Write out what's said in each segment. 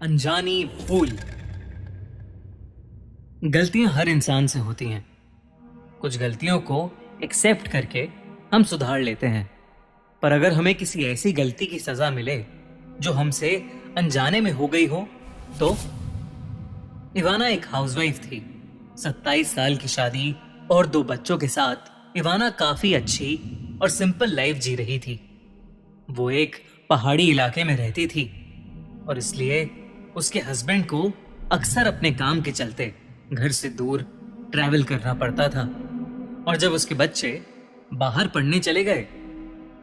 अनजानी भूल। गलतियां हर इंसान से होती हैं। कुछ गलतियों को एक्सेप्ट करके हम सुधार लेते हैं, पर अगर हमें किसी ऐसी गलती की सजा मिले जो हमसे अनजाने में हो गई हो तो। इवाना एक हाउसवाइफ थी। 27 साल की शादी और 2 बच्चों के साथ इवाना काफी अच्छी और सिंपल लाइफ जी रही थी। वो एक पहाड़ी इलाके में रहती थी और इसलिए उसके हस्बैंड को अक्सर अपने काम के चलते घर से दूर ट्रैवल करना पड़ता था। और जब उसके बच्चे बाहर पढ़ने चले गए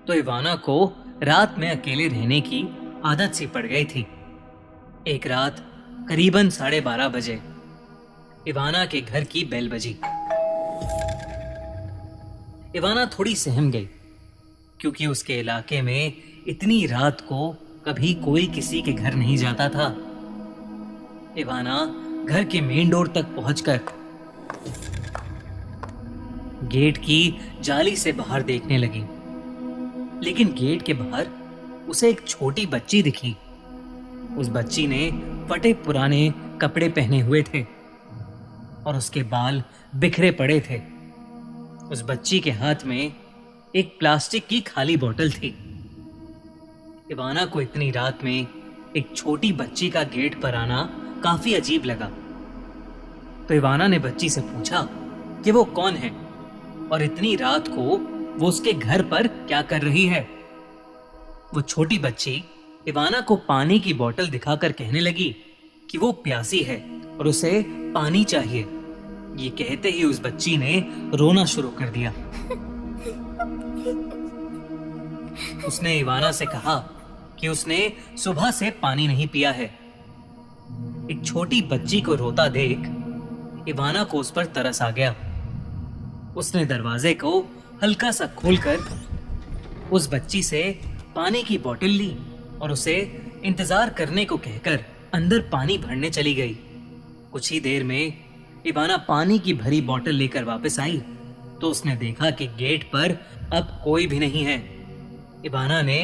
तो इवाना को रात में अकेले रहने की आदत सी पड़ गई थी। एक रात करीबन 12:30 बजे इवाना के घर की बेल बजी। इवाना थोड़ी सहम गई क्योंकि उसके इलाके में इतनी रात को कभी कोई किसी के घर नहीं जाता था। इवाना घर के मेन डोर तक पहुंचकर गेट की जाली से बाहर देखने लगी, लेकिन गेट के बाहर उसे एक छोटी बच्ची दिखी। उस बच्ची ने फटे पुराने कपड़े पहने हुए थे और उसके बाल बिखरे पड़े थे। उस बच्ची के हाथ में एक प्लास्टिक की खाली बोतल थी। इवाना को इतनी रात में एक छोटी बच्ची का गेट पर आना काफी अजीब लगा, तो इवाना ने बच्ची से पूछा कि वो कौन है और इतनी रात को वो उसके घर पर क्या कर रही है। वो छोटी बच्ची इवाना को पानी की बोतल दिखाकर कहने लगी कि वो प्यासी है और उसे पानी चाहिए। ये कहते ही उस बच्ची ने रोना शुरू कर दिया। उसने इवाना से कहा कि उसने सुबह से पानी नहीं पिया है। एक छोटी बच्ची को रोता देख इवाना को उस पर तरस आ गया। उसने दरवाजे को हल्का सा खोलकर उस बच्ची से पानी की बोतल ली और उसे इंतजार करने को कहकर अंदर पानी भरने चली गई। कुछ ही देर में इवाना पानी की भरी बोतल लेकर वापस आई तो उसने देखा कि गेट पर अब कोई भी नहीं है। इवाना ने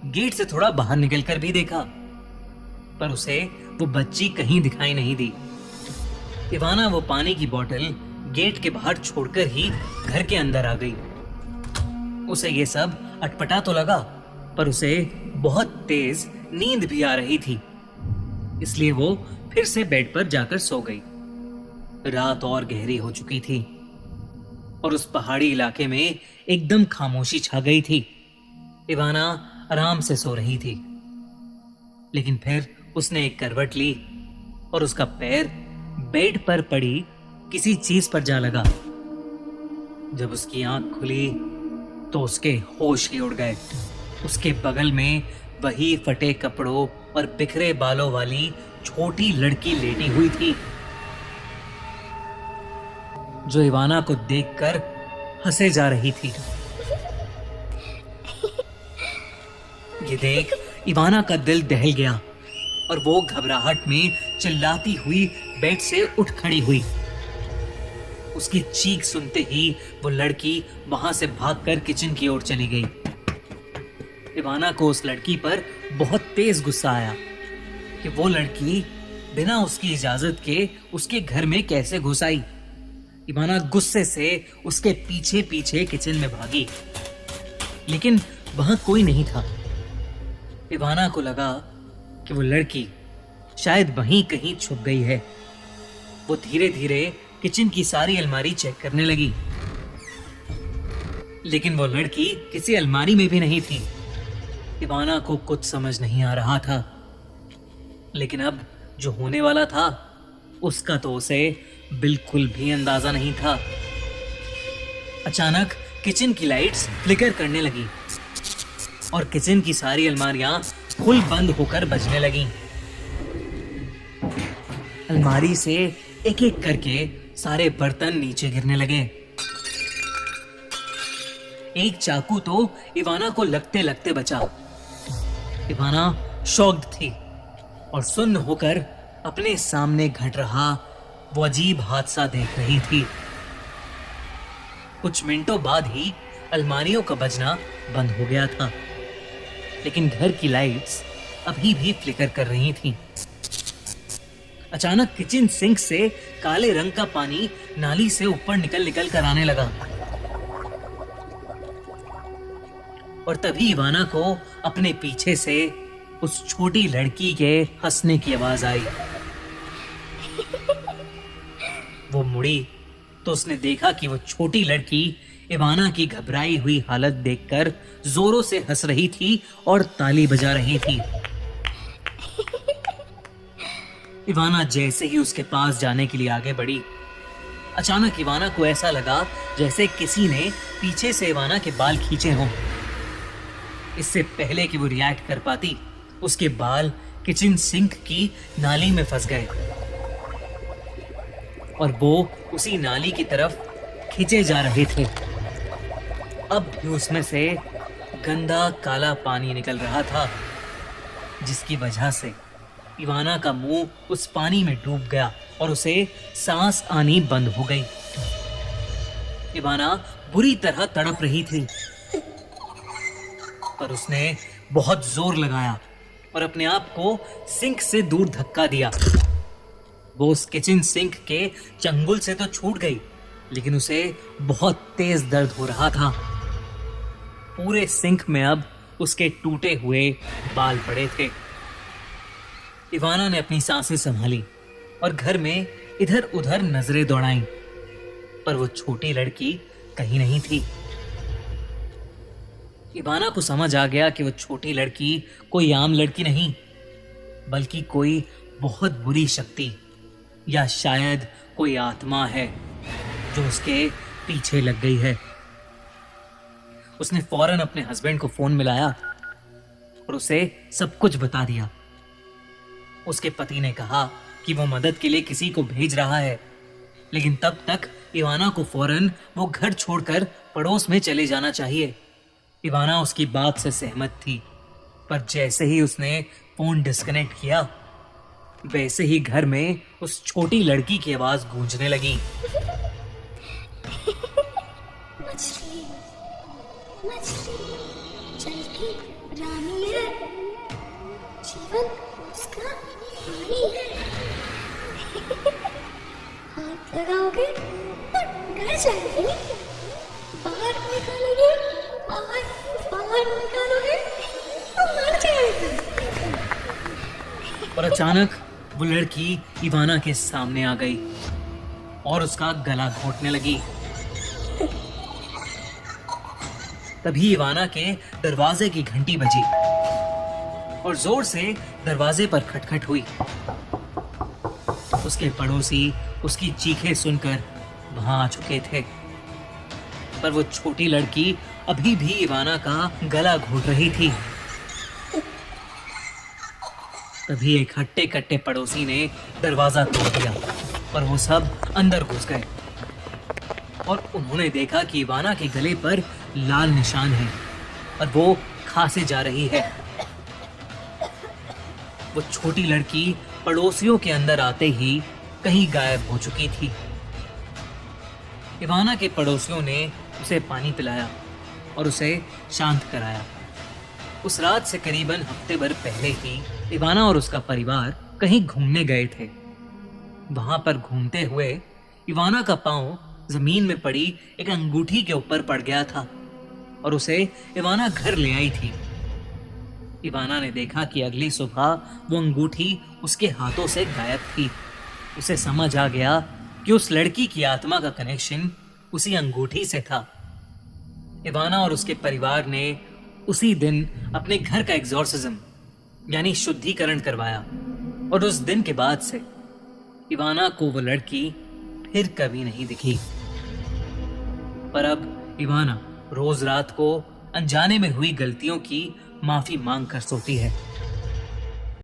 गेट से थोड़ा बाहर निकलकर भी देखा, पर उसे वो बच्ची कहीं दिखाई नहीं दी। इवाना वो पानी की बोतल गेट के बाहर छोड़कर ही घर के अंदर आ गई। उसे ये सब अटपटा तो लगा, पर उसे बहुत तेज नींद भी आ रही थी, इसलिए वो फिर से बेड पर जाकर सो गई। रात और गहरी हो चुकी थी और उस पहाड़ी इलाके में एकदम खामोशी छा गई थी। इवाना आराम से सो रही थी, लेकिन फिर उसने एक करवट ली और उसका पैर बेड पर पड़ी किसी चीज पर जा लगा। जब उसकी आंख खुली तो उसके होश ही उड़ गए। उसके बगल में वही फटे कपड़ों और बिखरे बालों वाली छोटी लड़की लेटी हुई थी, जो इवाना को देखकर हंसे जा रही थी। ये देख इवाना का दिल दहल गया और वो घबराहट में चिल्लाती हुई बेड से उठ खड़ी हुई। उसकी चीख सुनते ही वो लड़की वहां से भागकर किचन की ओर चली गई। इवाना को उस लड़की पर बहुत तेज गुस्सा आया कि वो लड़की बिना उसकी इजाजत के उसके घर में कैसे घुस आई। इवाना गुस्से से उसके पीछे पीछे किचन में भागी, लेकिन वहां कोई नहीं था। इवाना को लगा कि वो लड़की शायद वहीं कहीं छुप गई है। वो धीरे धीरे किचन की सारी अलमारी चेक करने लगी, लेकिन वो लड़की किसी अलमारी में भी नहीं थी। इवाना को कुछ समझ नहीं आ रहा था, लेकिन अब जो होने वाला था उसका तो उसे बिल्कुल भी अंदाजा नहीं था। अचानक किचन की लाइट्स फ्लिकर करने लगी और किचन की सारी अलमारियां फुल बंद होकर बजने लगी। अलमारी से एक एक करके सारे बर्तन नीचे गिरने लगे। एक चाकू तो इवाना को लगते लगते बचा। इवाना शॉक्ड थी और सुन्न होकर अपने सामने घट रहा वो अजीब हादसा देख रही थी। कुछ मिनटों बाद ही अलमारियों का बजना बंद हो गया था, लेकिन घर की लाइट्स अभी भी फ्लिकर कर रही थीं। अचानक किचन सिंक से काले रंग का पानी नाली से ऊपर निकल निकल कर आने लगा और तभी इवाना को अपने पीछे से उस छोटी लड़की के हंसने की आवाज आई। वो मुड़ी तो उसने देखा कि वो छोटी लड़की इवाना की घबराई हुई हालत देखकर जोरों से हंस रही थी और ताली बजा रही थी। इवाना जैसे ही उसके पास जाने के लिए आगे बढ़ी, अचानक इवाना को ऐसा लगा जैसे किसी ने पीछे से इवाना के बाल खींचे हों। इससे पहले कि वो रिएक्ट कर पाती, उसके बाल किचन सिंक की नाली में फंस गए और वो उसी नाली की तरफ खींचे जा रहे थे। अब भी उसमें से गंदा काला पानी निकल रहा था, जिसकी वजह से इवाना का मुंह उस पानी में डूब गया और उसे सांस आनी बंद हो गई। इवाना बुरी तरह तड़प रही थी, पर उसने बहुत जोर लगाया और अपने आप को सिंक से दूर धक्का दिया। वो उस किचन सिंक के चंगुल से तो छूट गई, लेकिन उसे बहुत तेज दर्द हो रहा था। पूरे सिंक में अब उसके टूटे हुए बाल पड़े थे। इवाना ने अपनी सांसें संभाली और घर में इधर उधर नजरें दौड़ाईं, पर वो छोटी लड़की कहीं नहीं थी। इवाना को समझ आ गया कि वो छोटी लड़की कोई आम लड़की नहीं, बल्कि कोई बहुत बुरी शक्ति या शायद कोई आत्मा है जो उसके पीछे लग गई है। उसने फौरन अपने हस्बैंड को फोन मिलाया और उसे सब कुछ बता दिया। उसके पति ने कहा कि वो मदद के लिए किसी को भेज रहा है, लेकिन तब तक इवाना को फौरन वो घर छोड़कर पड़ोस में चले जाना चाहिए। इवाना उसकी बात से सहमत थी, पर जैसे ही उसने फोन डिस्कनेक्ट किया, वैसे ही घर में उस छोटी लड़की की आवाज गूंजने लगी। मछली, मछली, जल की रानी है, जीवन उसका पानी है। हाथ लगाओगे तो डर जाएगी, बाहर निकालोगे, बाहर निकालोगे तो मर जाएगी। और अचानक वो लड़की इवाना के सामने आ गई और उसका गला घोंटने लगी। तभी इवाना के दरवाजे की घंटी बजी और जोर से दरवाजे पर खटखट हुई। उसके पड़ोसी उसकी चीखें सुनकर वहां आ चुके थे, पर वो छोटी लड़की अभी भी इवाना का गला घोंट रही थी। तभी एक हट्टे कट्टे पड़ोसी ने दरवाजा तोड़ दिया और वो सब अंदर घुस गए और उन्होंने देखा कि इवाना के गले पर लाल निशान है और वो खांसे जा रही है। वो छोटी लड़की पड़ोसियों के अंदर आते ही कहीं गायब हो चुकी थी। इवाना के पड़ोसियों ने उसे पानी पिलाया और उसे शांत कराया। उस रात से करीबन हफ्ते भर पहले ही इवाना और उसका परिवार कहीं घूमने गए थे। वहां पर घूमते हुए इवाना का पांव जमीन में पड़ी एक अंगूठी के ऊपर पड़ गया था और उसे इवाना घर ले आई थी। इवाना ने देखा कि अगली सुबह वो अंगूठी उसके हाथों से गायब थी। उसे समझ आ गया कि उस लड़की की आत्मा का कनेक्शन उसी अंगूठी से था। इवाना और उसके परिवार ने उसी दिन अपने घर का एग्जॉर्सिज्म यानी शुद्धिकरण करवाया और उस दिन के बाद से इवाना को वो लड़की फिर कभी नहीं दिखी। पर अब इवाना रोज रात को अनजाने में हुई गलतियों की माफी मांग कर सोती है।